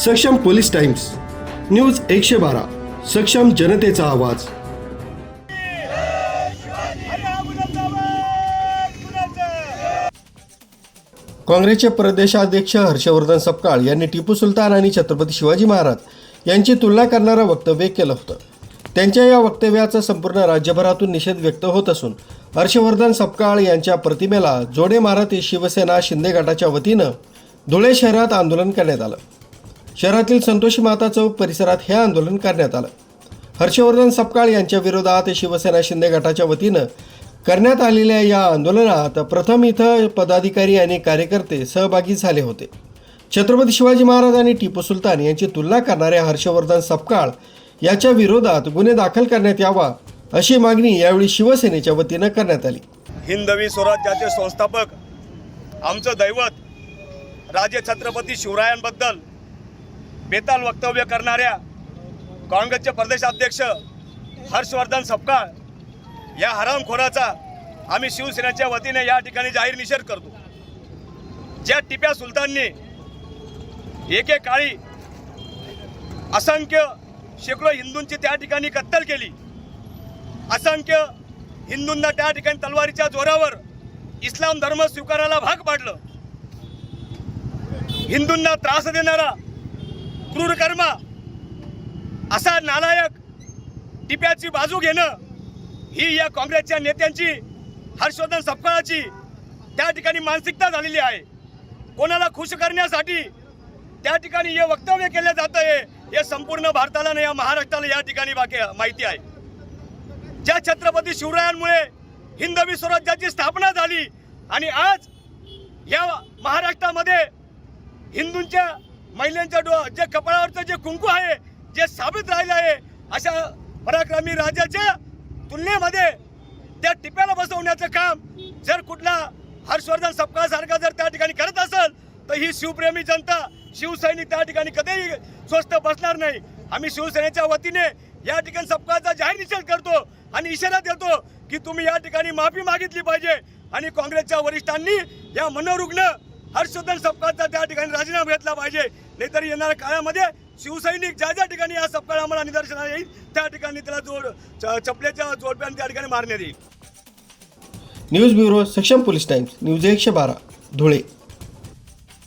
सक्षम police times, news 112, सक्षम जनतेचा आवाज. काँग्रेसचे प्रदेशाध्यक्ष हर्षवर्धन सपकाळ यांनी टिपू सुलतान आणि छत्रपती शिवाजी महाराज यांची तुलना करणारं वक्तव्य केलं होतं. त्यांच्या या वक्तव्याचा संपूर्ण राज्यभरातून निषेध व्यक्त होत असून हर्षवर्धन सपकाळ यांच्या प्रतिमेला जोडे मारत शिवसेना शिंदे गटाच्या वतीनं धुळे शहरात आंदोलन करण्यात आलं. शहरातील संतोषी माता चौक परिसरात हे आंदोलन करण्यात आलं. हर्षवर्धन सपकाळ यांच्या विरोधात शिवसेना शिंदे गटाच्या वतीनं करण्यात आलेल्या या आंदोलनात प्रथम इथं पदाधिकारी आणि कार्यकर्ते सहभागी झाले होते. छत्रपती शिवाजी महाराज आणि टिपू सुलतान यांची तुलना करणाऱ्या हर्षवर्धन सपकाळ याच्या विरोधात गुन्हे दाखल करण्यात यावा अशी मागणी यावेळी शिवसेनेच्या वतीनं करण्यात आली. हिंदवी स्वराज्याचे संस्थापक आमचं दैवत राजे छत्रपती शिवरायांबद्दल बेताल वक्तव्य करणाऱ्या काँग्रेसचे प्रदेशाध्यक्ष हर्षवर्धन सपकाळ या हरामखोराचा आम्ही शिवसेनेच्या वतीने या ठिकाणी जाहीर निषेध करतो. ज्या टिप्या सुलतानने एकेकाळी असंख्य शेकडो हिंदूंची त्या ठिकाणी कत्तल केली, असंख्य हिंदूंना त्या ठिकाणी तलवारीच्या जोरावर इस्लाम धर्म स्वीकारायला भाग पाडलं, हिंदूंना त्रास देणारा क्रूर कर्म असा नालायक टिप्याची बाजू घेणं ही या काँग्रेसच्या नेत्यांची हर्षवर्धन सपकाळाची त्या ठिकाणी मानसिकता झालेली आहे. कोणाला खुश करण्यासाठी त्या ठिकाणी हे वक्तव्य केले जात आहे हे संपूर्ण भारताला आणि या महाराष्ट्राला या ठिकाणी माहिती आहे. ज्या छत्रपती शिवरायांमुळे हिंदवी स्वराज्याची स्थापना झाली आणि आज या महाराष्ट्रामध्ये हिंदूंच्या महिलांच्या जे कपाळावरचं जे कुंकू आहे जे साबित राहिलं आहे, अशा पराक्रमी राजाच्या तुलनेमध्ये त्या टिप्याला बसवण्याचं काम जर कुठला हर्षवर्धन सपकाळ सारखा जर त्या ठिकाणी करत असेल तर ही शिवप्रेमी जनता शिवसैनिक त्या ठिकाणी कधीही स्वस्थ बसणार नाही. आम्ही शिवसेनेच्या वतीने या ठिकाणी सपकाळचा जाहीर निषेध करतो आणि इशारा देतो की तुम्ही या ठिकाणी माफी मागितली पाहिजे आणि काँग्रेसच्या वरिष्ठांनी या मनोरुग्ण हर्षवर्धन सपकाळचा त्या ठिकाणी राजीनामा घेतला पाहिजे. नाहीतर येणाऱ्या काळामध्ये शिवसैनिक ज्या ज्या ठिकाणी या सपकाळ आम्हाला निदर्शनास येईल त्या ठिकाणी त्याला चपलेच्या जोडप्याने त्या ठिकाणी मारण्यात येईल. न्यूज ब्युरो, सक्षम पोलीस टाइम्स, न्यूज 112, धुळे.